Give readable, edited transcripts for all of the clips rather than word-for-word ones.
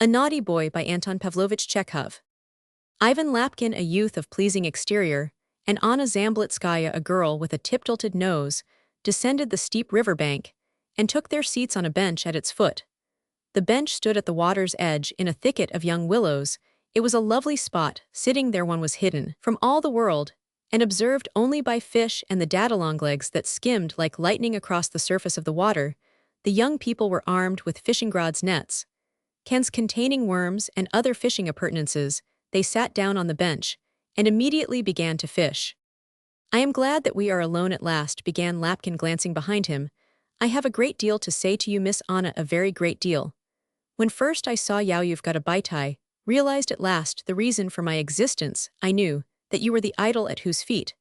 A Naughty Boy by Anton Pavlovich Chekhov. Ivan Lapkin, a youth of pleasing exterior, and Anna Zamblitskaya, a girl with a tip-tilted nose, descended the steep riverbank and took their seats on a bench at its foot. The bench stood at the water's edge in a thicket of young willows. It was a lovely spot. Sitting there one was hidden from all the world and observed only by fish and the daddalonglegs that skimmed like lightning across the surface of the water. The young people were armed with fishing rods, nets, cans containing worms and other fishing appurtenances. They sat down on the bench and immediately began to fish. "I am glad that we are alone at last," began Lapkin, glancing behind him. "I have a great deal to say to you, Miss Anna, a very great deal. When first I saw you've got a bite, realized at last the reason for my existence. I knew that you were the idol at whose feet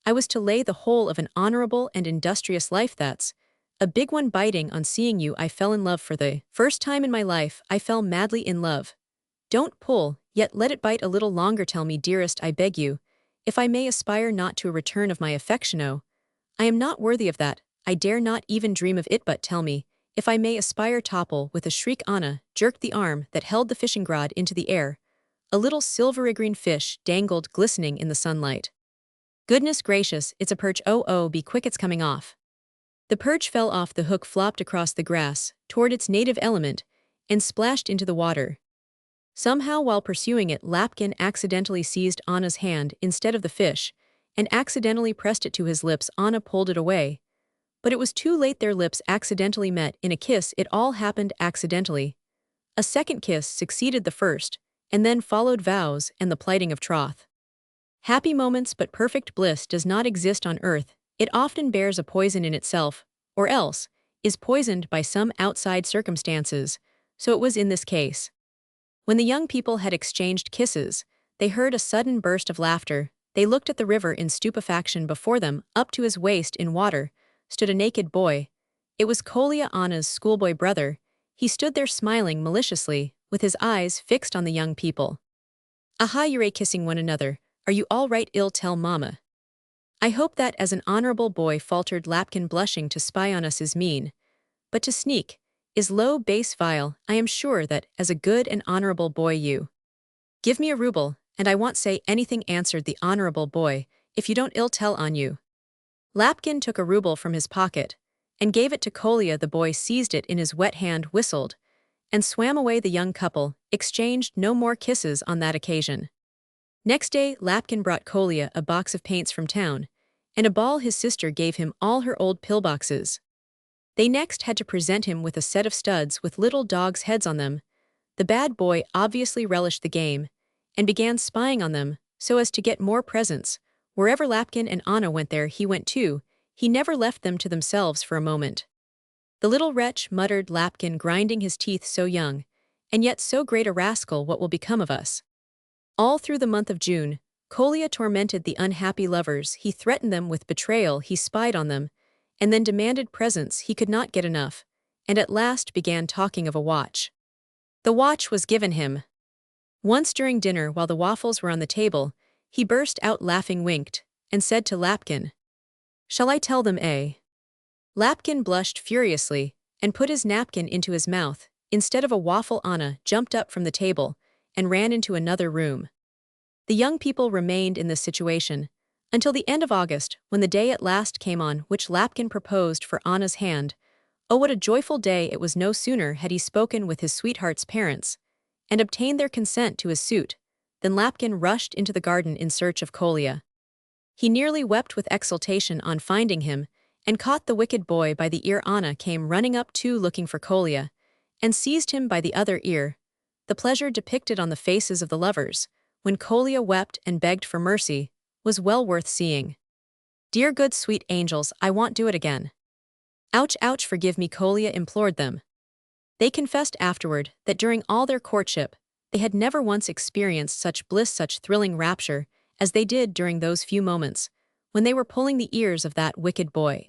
I was to lay the whole of an honorable and industrious life. That's a big one. Biting on seeing you, I fell in love for the first time in my life. I fell madly in love. Don't pull, yet let it bite a little longer. Tell me, dearest, I beg you, if I may aspire not to a return of my affection. Oh, I am not worthy of that. I dare not even dream of it. But tell me, if I may aspire." Topple, with a shriek, Anna jerked the arm that held the fishing rod into the air. A little silvery green fish dangled glistening in the sunlight. "Goodness gracious, it's a perch. Oh, be quick, it's coming off." The perch fell off the hook, flopped across the grass toward its native element, and splashed into the water. Somehow, while pursuing it, Lapkin accidentally seized Anna's hand instead of the fish, and accidentally pressed it to his lips. Anna pulled it away. But it was too late. Their lips accidentally met in a kiss. It all happened accidentally. A second kiss succeeded the first, and then followed vows and the plighting of troth. Happy moments, but perfect bliss does not exist on earth. It often bears a poison in itself, or else is poisoned by some outside circumstances. So it was in this case. When the young people had exchanged kisses, they heard a sudden burst of laughter. They looked at the river in stupefaction. Before them, up to his waist in water, stood a naked boy. It was Kolya, Anna's schoolboy brother. He stood there smiling maliciously, with his eyes fixed on the young people. "Aha, you're kissing one another. Are you all right? I'll tell Mama." "I hope that as an honorable boy," faltered Lapkin, blushing. "To spy on us is mean, but to sneak is low, base, vile. I am sure that, as a good and honorable boy, you—" "Give me a ruble, and I won't say anything," answered the honorable boy. "If you don't, I'll tell on you." Lapkin took a ruble from his pocket and gave it to Kolya. The boy seized it in his wet hand, whistled, and swam away. The young couple exchanged no more kisses on that occasion. Next day, Lapkin brought Kolya a box of paints from town, and a ball. His sister gave him all her old pillboxes. They next had to present him with a set of studs with little dogs' heads on them. The bad boy obviously relished the game and began spying on them so as to get more presents. Wherever Lapkin and Anna went, there he went too. He never left them to themselves for a moment. "The little wretch," muttered Lapkin, grinding his teeth. "So young, and yet so great a rascal. What will become of us?" All through the month of June, Kolya tormented the unhappy lovers. He threatened them with betrayal. He spied on them, and then demanded presents. He could not get enough, and at last began talking of a watch. The watch was given him. Once during dinner, while the waffles were on the table, he burst out laughing, winked, and said to Lapkin, "Shall I tell them, eh?" Lapkin blushed furiously and put his napkin into his mouth. Instead of a waffle, Anna jumped up from the table and ran into another room. The young people remained in this situation until the end of August, when the day at last came on which Lapkin proposed for Anna's hand. Oh, what a joyful day it was! No sooner had he spoken with his sweetheart's parents and obtained their consent to his suit than Lapkin rushed into the garden in search of Kolya. He nearly wept with exultation on finding him, and caught the wicked boy by the ear. Anna came running up too, looking for Kolya, and seized him by the other ear. The pleasure depicted on the faces of the lovers, when Kolya wept and begged for mercy, was well worth seeing. "Dear good sweet angels, I won't do it again. Ouch, ouch, forgive me," Kolya implored them. They confessed afterward that during all their courtship, they had never once experienced such bliss, such thrilling rapture, as they did during those few moments when they were pulling the ears of that wicked boy.